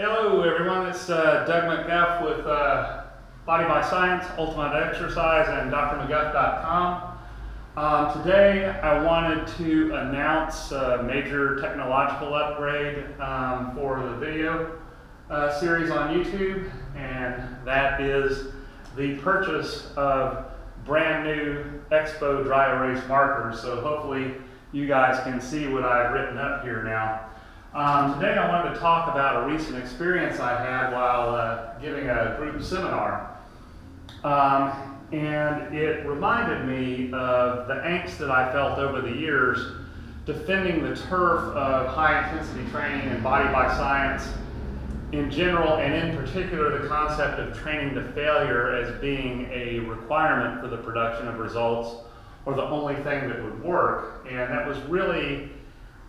Hello everyone, it's Doug McGuff with Body by Science, Ultimate Exercise, and drmcguff.com. Today I wanted to announce a major technological upgrade for the video series on YouTube, and that is the purchase of brand new Expo dry erase markers. So hopefully you guys can see what I've written up here now. Today I wanted to talk about a recent experience I had while giving a group seminar. And it reminded me of the angst that I felt over the years defending the turf of high intensity training and Body by Science in general, and in particular the concept of training to failure as being a requirement for the production of results, or the only thing that would work. And that was really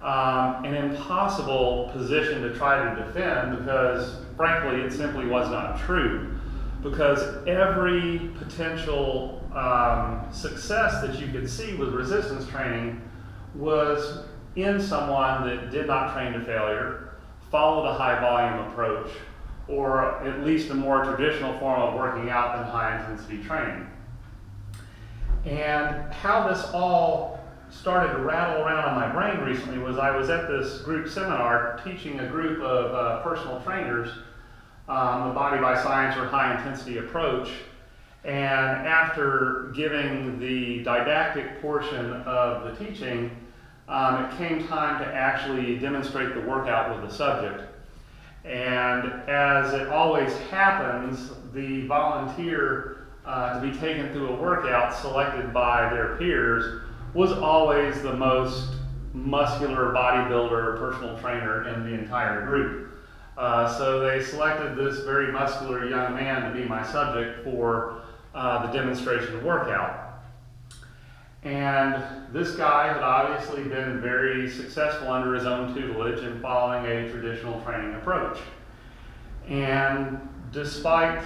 an impossible position to try to defend, because frankly it simply was not true. Because every potential success that you could see with resistance training was in someone that did not train to failure, followed a high volume approach, or at least a more traditional form of working out than high intensity training. And how this all started to rattle around in my brain recently was I was at this group seminar teaching a group of personal trainers the Body by Science or high intensity approach. And after giving the didactic portion of the teaching, it came time to actually demonstrate the workout with the subject. And as it always happens, the volunteer to be taken through a workout selected by their peers was always the most muscular bodybuilder or personal trainer in the entire group. So they selected this very muscular young man to be my subject for the demonstration workout. And this guy had obviously been very successful under his own tutelage in following a traditional training approach. And despite,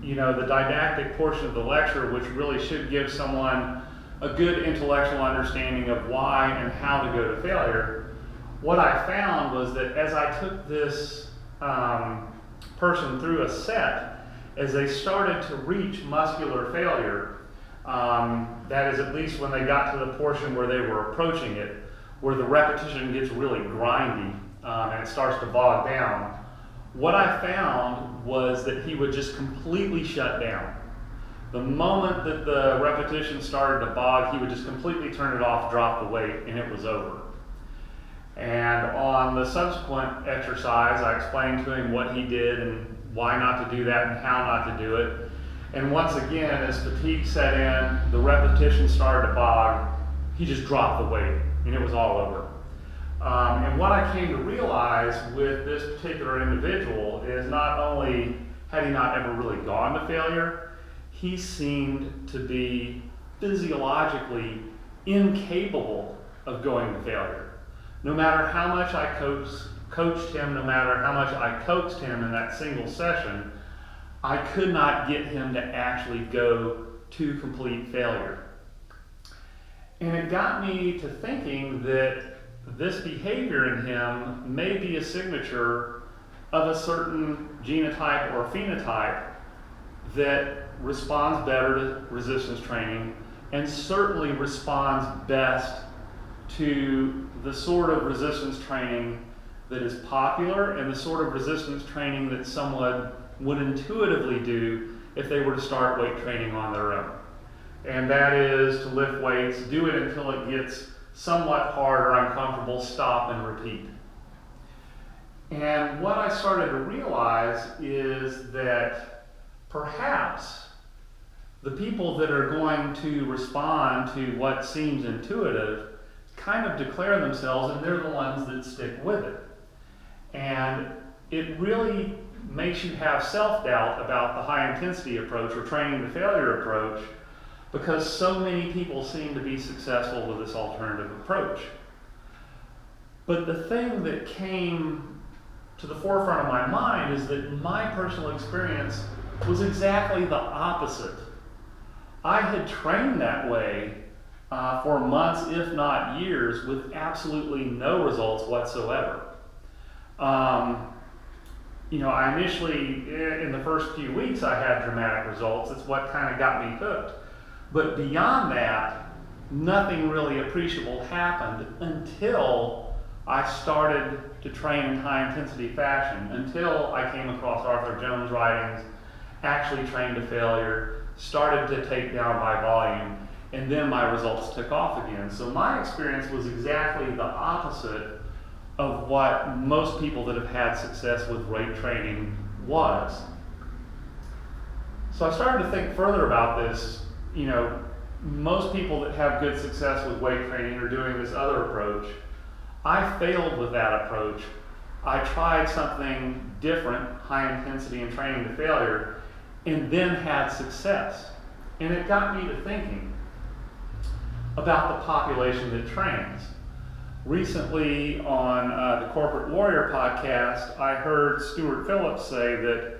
the didactic portion of the lecture, which really should give someone a good intellectual understanding of why and how to go to failure, what I found was that as I took this person through a set, as they started to reach muscular failure, that is at least when they got to the portion where they were approaching it, where the repetition gets really grindy and it starts to bog down, what I found was that he would just completely shut down. The moment that the repetition started to bog, he would just completely turn it off, drop the weight, and it was over. And on the subsequent exercise, I explained to him what he did and why not to do that and how not to do it. And once again, as fatigue set in, the repetition started to bog, he just dropped the weight, and it was all over. And what I came to realize with this particular individual is not only had he not ever really gone to failure, he seemed to be physiologically incapable of going to failure. No matter how much I coached him, no matter how much I coaxed him in that single session, I could not get him to actually go to complete failure. And it got me to thinking that this behavior in him may be a signature of a certain genotype or phenotype that responds better to resistance training, and certainly responds best to the sort of resistance training that is popular and the sort of resistance training that someone would intuitively do if they were to start weight training on their own. And that is to lift weights, do it until it gets somewhat hard or uncomfortable, stop and repeat. And what I started to realize is that perhaps the people that are going to respond to what seems intuitive kind of declare themselves, and they're the ones that stick with it. And it really makes you have self-doubt about the high intensity approach or training to failure approach, because so many people seem to be successful with this alternative approach. But the thing that came to the forefront of my mind is that my personal experience was exactly the opposite. I had trained that way for months, if not years, with absolutely no results whatsoever. I initially, in the first few weeks, I had dramatic results. It's what kind of got me hooked. But beyond that, nothing really appreciable happened until I started to train in high intensity fashion, until I came across Arthur Jones' writings, actually trained to failure, started to take down my volume, and then my results took off again. So my experience was exactly the opposite of what most people that have had success with weight training was. So I started to think further about this. Most people that have good success with weight training are doing this other approach. I failed with that approach. I tried something different, high intensity and training to failure, and then had success. And it got me to thinking about the population that trains. Recently on the Corporate Warrior podcast, I heard Stuart Phillips say that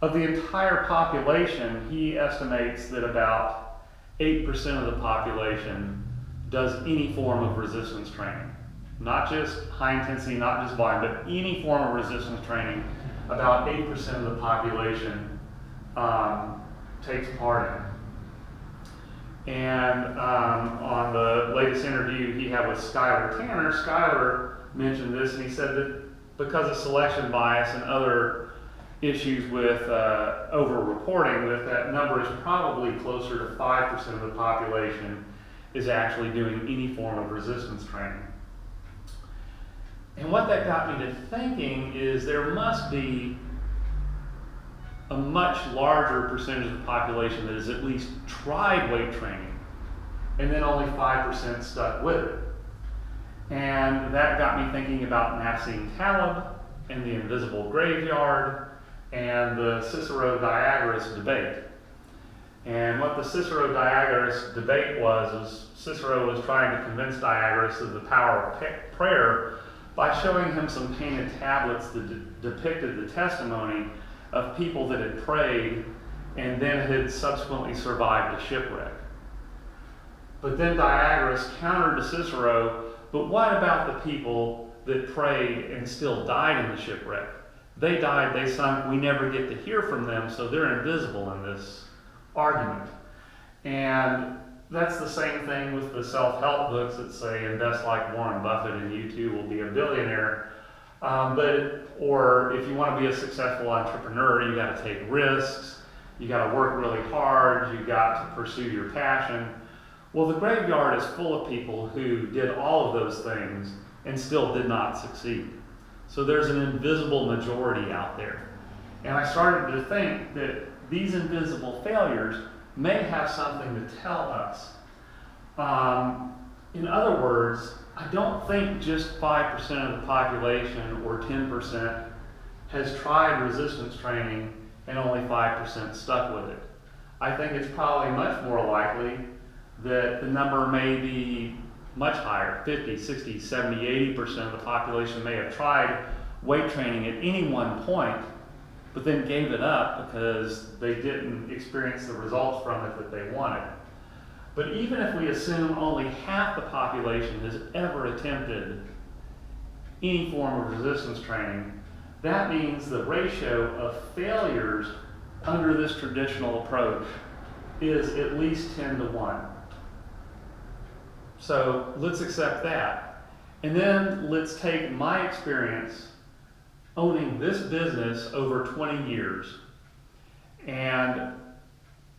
of the entire population, he estimates that about 8% of the population does any form of resistance training. Not just high intensity, not just volume, but any form of resistance training, about 8% of the population takes part in. And on the latest interview he had with Skylar Tanner, Skylar mentioned this, and he said that because of selection bias and other issues with over-reporting, that number is probably closer to 5% of the population is actually doing any form of resistance training. And what that got me to thinking is there must be a much larger percentage of the population that has at least tried weight training, and then only 5% stuck with it. And that got me thinking about Nassim Taleb and the Invisible Graveyard and the Cicero-Diagoras debate. And what the Cicero-Diagoras debate was Cicero was trying to convince Diagoras of the power of prayer by showing him some painted tablets that depicted the testimony of people that had prayed and then had subsequently survived a shipwreck. But then Diagoras countered to Cicero, but what about the people that prayed and still died in the shipwreck? They died, they sunk, we never get to hear from them, so they're invisible in this argument. And that's the same thing with the self-help books that say invest like Warren Buffett and you too will be a billionaire. Or if you want to be a successful entrepreneur, you got to take risks, you got to work really hard, you got to pursue your passion. Well, the graveyard is full of people who did all of those things and still did not succeed. So there's an invisible majority out there. And I started to think that these invisible failures may have something to tell us. In other words, I don't think just 5% of the population or 10% has tried resistance training and only 5% stuck with it. I think it's probably much more likely that the number may be much higher, 50, 60, 70, 80% of the population may have tried weight training at any one point, but then gave it up because they didn't experience the results from it that they wanted. But even if we assume only half the population has ever attempted any form of resistance training, that means the ratio of failures under this traditional approach is at least 10 to 1. So let's accept that. And then let's take my experience owning this business over 20 years. And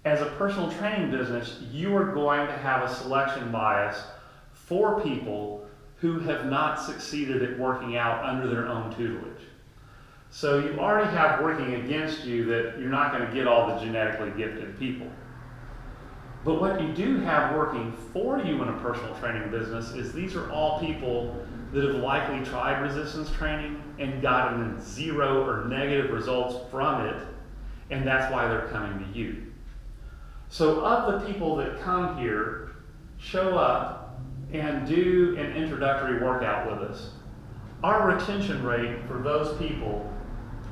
as a personal training business, you are going to have a selection bias for people who have not succeeded at working out under their own tutelage. So you already have working against you that you're not going to get all the genetically gifted people. But what you do have working for you in a personal training business is these are all people that have likely tried resistance training and gotten zero or negative results from it, and that's why they're coming to you. So of the people that come here, show up, and do an introductory workout with us, our retention rate for those people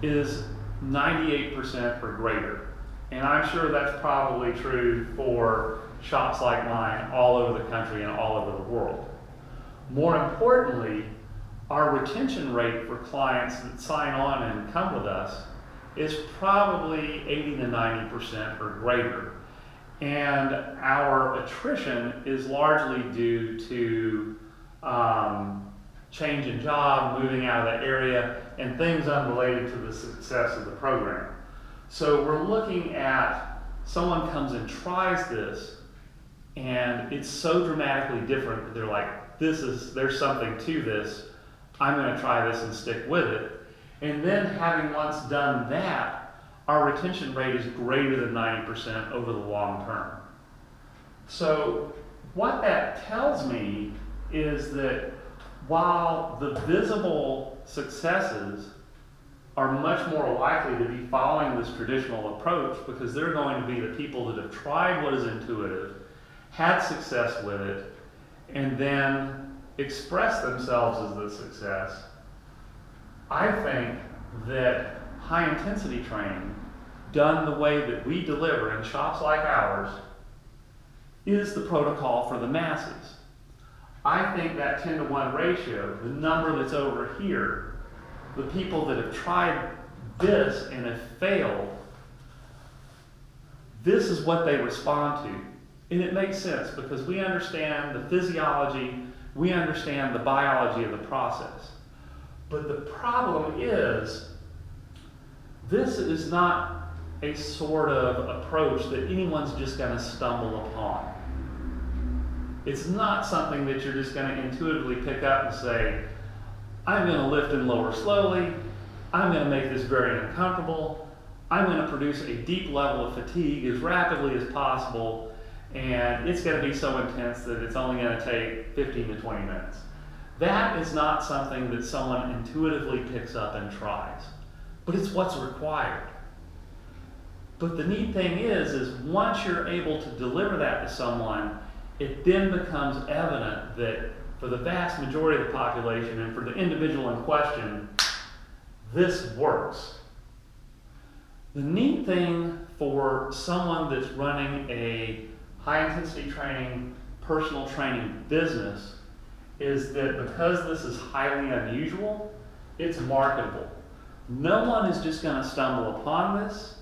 is 98% or greater. And I'm sure that's probably true for shops like mine all over the country and all over the world. More importantly, our retention rate for clients that sign on and come with us is probably 80 to 90% or greater. And our attrition is largely due to change in job, moving out of the area, and things unrelated to the success of the program. So we're looking at someone comes and tries this, and it's so dramatically different that they're like, there's something to this, I'm going to try this and stick with it. And then having once done that, our retention rate is greater than 90% over the long term. So what that tells me is that while the visible successes are much more likely to be following this traditional approach, because they're going to be the people that have tried what is intuitive, had success with it, and then express themselves as the success, I think that high intensity training done the way that we deliver in shops like ours is the protocol for the masses. I think that 10 to 1 ratio, the number that's over here, the people that have tried this and have failed, this is what they respond to. And it makes sense because we understand the physiology, we understand the biology of the process. But the problem is, this is not a sort of approach that anyone's just going to stumble upon. It's not something that you're just going to intuitively pick up and say, I'm going to lift and lower slowly, I'm going to make this very uncomfortable, I'm going to produce a deep level of fatigue as rapidly as possible, and it's going to be so intense that it's only going to take 15 to 20 minutes. That is not something that someone intuitively picks up and tries, but it's what's required. But the neat thing is once you're able to deliver that to someone, it then becomes evident that for the vast majority of the population and for the individual in question, this works. The neat thing for someone that's running a high intensity training, personal training business is that because this is highly unusual, it's marketable. No one is just going to stumble upon this,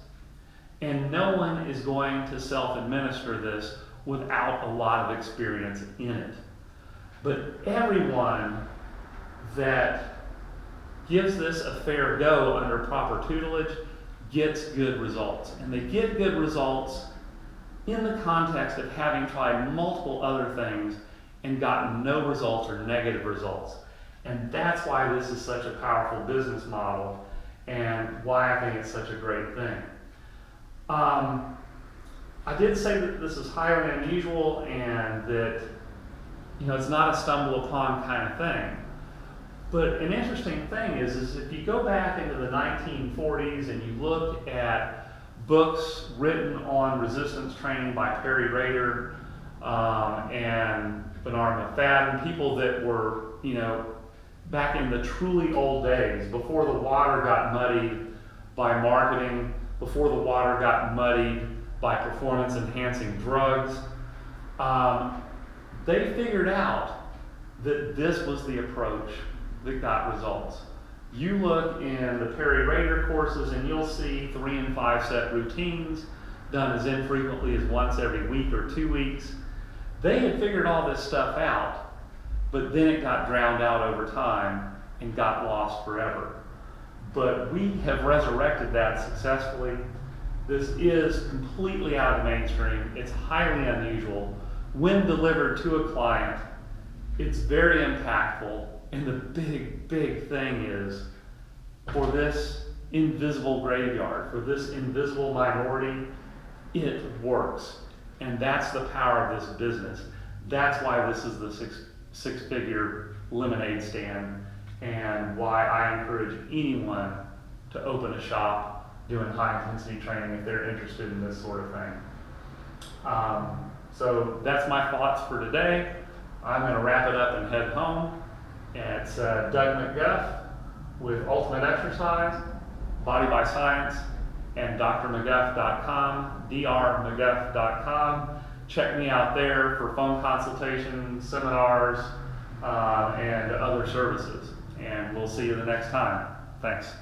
and no one is going to self-administer this without a lot of experience in it. But everyone that gives this a fair go under proper tutelage gets good results. And they get good results in the context of having tried multiple other things and gotten no results or negative results. And that's why this is such a powerful business model and why I think it's such a great thing. I did say that this is highly unusual and that it's not a stumble upon kind of thing. But an interesting thing is if you go back into the 1940s and you look at books written on resistance training by Perry Rader and Bernard McFadden, people that were, back in the truly old days, before the water got muddied by marketing, before the water got muddied by performance-enhancing drugs, they figured out that this was the approach that got results. You look in the Perry Rader courses and you'll see 3 and 5 set routines done as infrequently as once every week or 2 weeks. They had figured all this stuff out, but then it got drowned out over time and got lost forever. But we have resurrected that successfully. This is completely out of the mainstream. It's highly unusual. When delivered to a client, it's very impactful. And the big thing is, for this invisible graveyard, for this invisible minority, it works. And that's the power of this business. That's why this is the six-figure lemonade stand, and why I encourage anyone to open a shop doing high-intensity training if they're interested in this sort of thing. So that's my thoughts for today. I'm going to wrap it up and head home. It's Doug McGuff with Ultimate Exercise, Body by Science, and drmcguff.com, drmcguff.com. Check me out there for phone consultations, seminars, and other services. and we'll see you the next time. Thanks.